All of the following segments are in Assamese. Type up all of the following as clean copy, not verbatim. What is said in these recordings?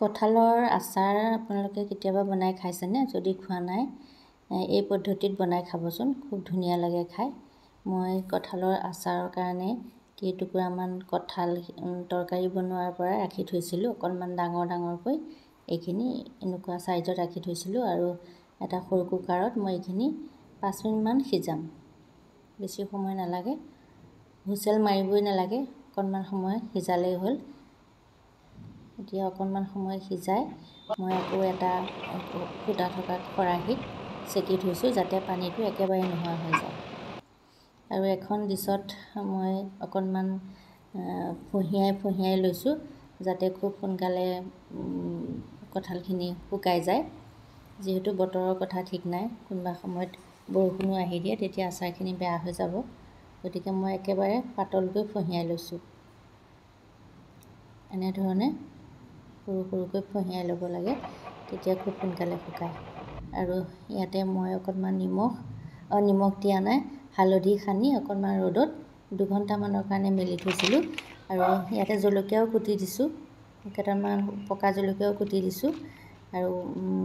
কঁঠালৰ আচাৰ আপোনালোকে কেতিয়াবা বনাই খাইছেনে? যদি খোৱা নাই এই পদ্ধতিত বনাই খাবচোন, খুব ধুনীয়া লাগে খাই। মই কঁঠালৰ আচাৰৰ কাৰণে কেইটুকুৰামান কঁঠাল তৰকাৰী বনোৱাৰ পৰা ৰাখি থৈছিলোঁ, অকণমান ডাঙৰ ডাঙৰকৈ। এইখিনি এনেকুৱা চাইজত ৰাখি থৈছিলোঁ আৰু এটা সৰু কুকাৰত মই এইখিনি 5 মিনিটমান সিজাম। বেছি সময় নালাগে, হুইচেল মাৰিবই নালাগে, অকণমান সময় সিজালেই হ'ল। এতিয়া অকণমান সময় সিজাই মই আকৌ এটা ফুটা থকা খৰাহীত চেকি থৈছোঁ, যাতে পানীটো একেবাৰে নোহোৱা হৈ যায়। আৰু এখন ডিছত মই অকণমান ফঁহিয়াই লৈছোঁ, যাতে খুব সোনকালে কঁঠালখিনি শুকাই যায়। যিহেতু বতৰৰ কথা ঠিক নাই, কোনোবা সময়ত বৰষুণো আহি দিয়ে, তেতিয়া আচাৰখিনি বেয়া হৈ যাব। গতিকে মই একেবাৰে পাতলকৈ ফঁহিয়াই লৈছোঁ। এনেধৰণে সৰু সৰুকৈ ফঁহিয়াই ল'ব লাগে, তেতিয়া খুব সোনকালে শুকায়। আৰু ইয়াতে মই অকণমান নিমখ দিয়া নাই, হালধি সানি অকণমান ৰ'দত 2 ঘণ্টামানৰ কাৰণে মেলি থৈছিলোঁ। আৰু ইয়াতে জলকীয়াও কুটি দিছোঁ, কেইটামান পকা জলকীয়াও কুটি দিছোঁ আৰু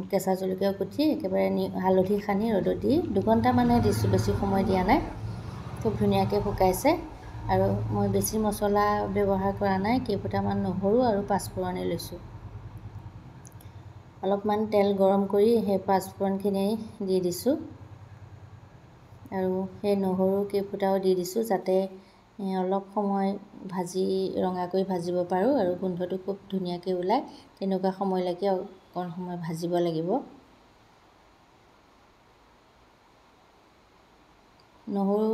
কেঁচা জলকীয়াও কুটি একেবাৰে হালধি সানি ৰ'দত দি 2 ঘণ্টামানহে দিছোঁ, বেছি সময় দিয়া নাই। খুব ধুনীয়াকৈ শুকাইছে। আৰু মই বেছি মছলা ব্যৱহাৰ কৰা নাই, কেইফুটামান নহৰু আৰু 5 ফোৰণে লৈছোঁ। অলপমান তেল গৰম কৰি সেই 5 ফোৰণখিনি দি দিছোঁ আৰু সেই নহৰু কেইফুটাও দি দিছোঁ, যাতে অলপ সময় ৰঙাকৈ ভাজিব পাৰোঁ আৰু গোন্ধটো খুব ধুনীয়াকৈ ওলায়। তেনেকুৱা সময়লৈকে অকণ সময় ভাজিব লাগিব। নহৰু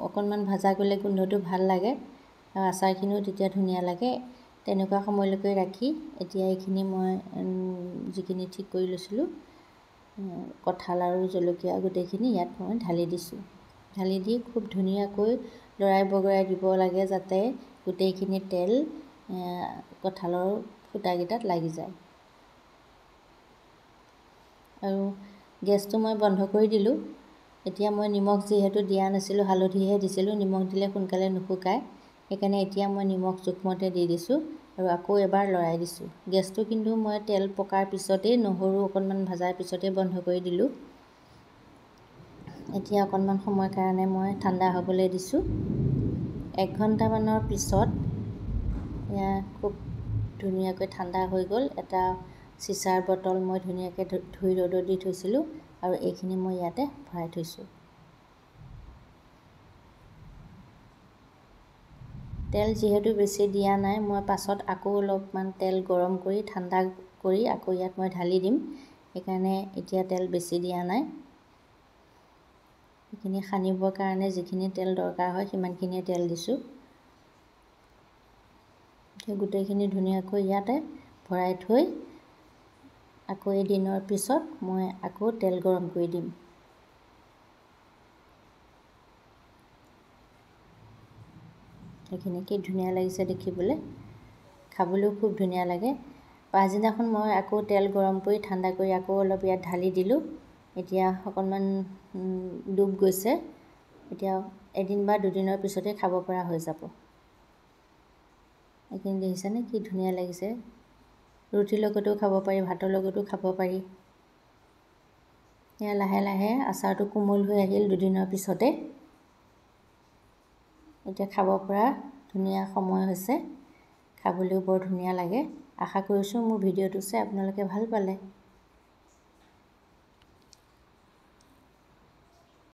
অকণমান ভাজা গ'লে গোন্ধটো ভাল লাগে আৰু আচাৰখিনিও তেতিয়া ধুনীয়া লাগে। তেনেকুৱা সময়লৈকে ৰাখি এতিয়া এইখিনি মই যিখিনি ঠিক কৰি লৈছিলোঁ, কঁঠাল আৰু জলকীয়া গোটেইখিনি ইয়াত মই ঢালি দিছোঁ। ঢালি দি খুব ধুনীয়াকৈ লৰাই বগৰাই দিব লাগে, যাতে গোটেইখিনি তেল কঁঠালৰ ফুটাকেইটাত লাগি যায়। আৰু গেছটো মই বন্ধ কৰি দিলোঁ। এতিয়া মই নিমখ যিহেতু দিয়া নাছিলোঁ, হালধিহে দিছিলোঁ, নিমখ দিলে সোনকালে নুশুকায়। সেইকাৰণে এতিয়া মই নিমখ জোখমতে দি দিছোঁ আৰু আকৌ এবাৰ লৰাই দিছোঁ। গেছটো কিন্তু মই তেল পকাৰ পিছতেই, নহৰু অকণমান ভজাৰ পিছতেই বন্ধ কৰি দিলোঁ। এতিয়া অকণমান সময়ৰ কাৰণে মই ঠাণ্ডা হ'বলৈ দিছোঁ। 1 ঘণ্টামানৰ পিছত এয়া খুব ধুনীয়াকৈ ঠাণ্ডা হৈ গ'ল। এটা চিচাৰ বটল মই ধুনীয়াকৈ ধুই ৰ'দত দি থৈছিলোঁ আৰু এইখিনি মই ইয়াতে ভৰাই থৈছোঁ। তেল যিহেতু বেছি দিয়া নাই, মই পাছত আকৌ অলপমান তেল গৰম কৰি ঠাণ্ডা কৰি আকৌ ইয়াত মই ঢালি দিম। সেইকাৰণে এতিয়া তেল বেছি দিয়া নাই। এইখিনি সানিবৰ কাৰণে যিখিনি তেল দৰকাৰ হয় সিমানখিনিয়ে তেল দিছোঁ। গোটেইখিনি ধুনীয়াকৈ ইয়াতে ভৰাই থৈ আকৌ এদিনৰ পিছত মই আকৌ তেল গৰম কৰি দিম। এইখিনি কি ধুনীয়া লাগিছে দেখিবলৈ, খাবলৈও খুব ধুনীয়া লাগে। পাছদিনাখন মই আকৌ তেল গৰম কৰি ঠাণ্ডা কৰি আকৌ অলপ ইয়াত ঢালি দিলোঁ। এতিয়া অকণমান ডুব গৈছে। এতিয়া 1 বা 2 দিনৰ পিছতে খাব পৰা হৈ যাব। এইখিনি দেখিছেনে কি ধুনীয়া লাগিছে। ৰুটিৰ লগতো খাব পাৰি, ভাতৰ লগতো খাব পাৰি। এয়া লাহে লাহে আচাৰটো কোমল হৈ আহিল 2 দিনৰ পিছতে। এতিয়া খাব পৰা ধুনীয়া সময় হৈছে। খাবলৈও বৰ ধুনীয়া লাগে। আশা কৰিছোঁ মোৰ ভিডিঅ'টো চাই আপোনালোকে ভাল পালে।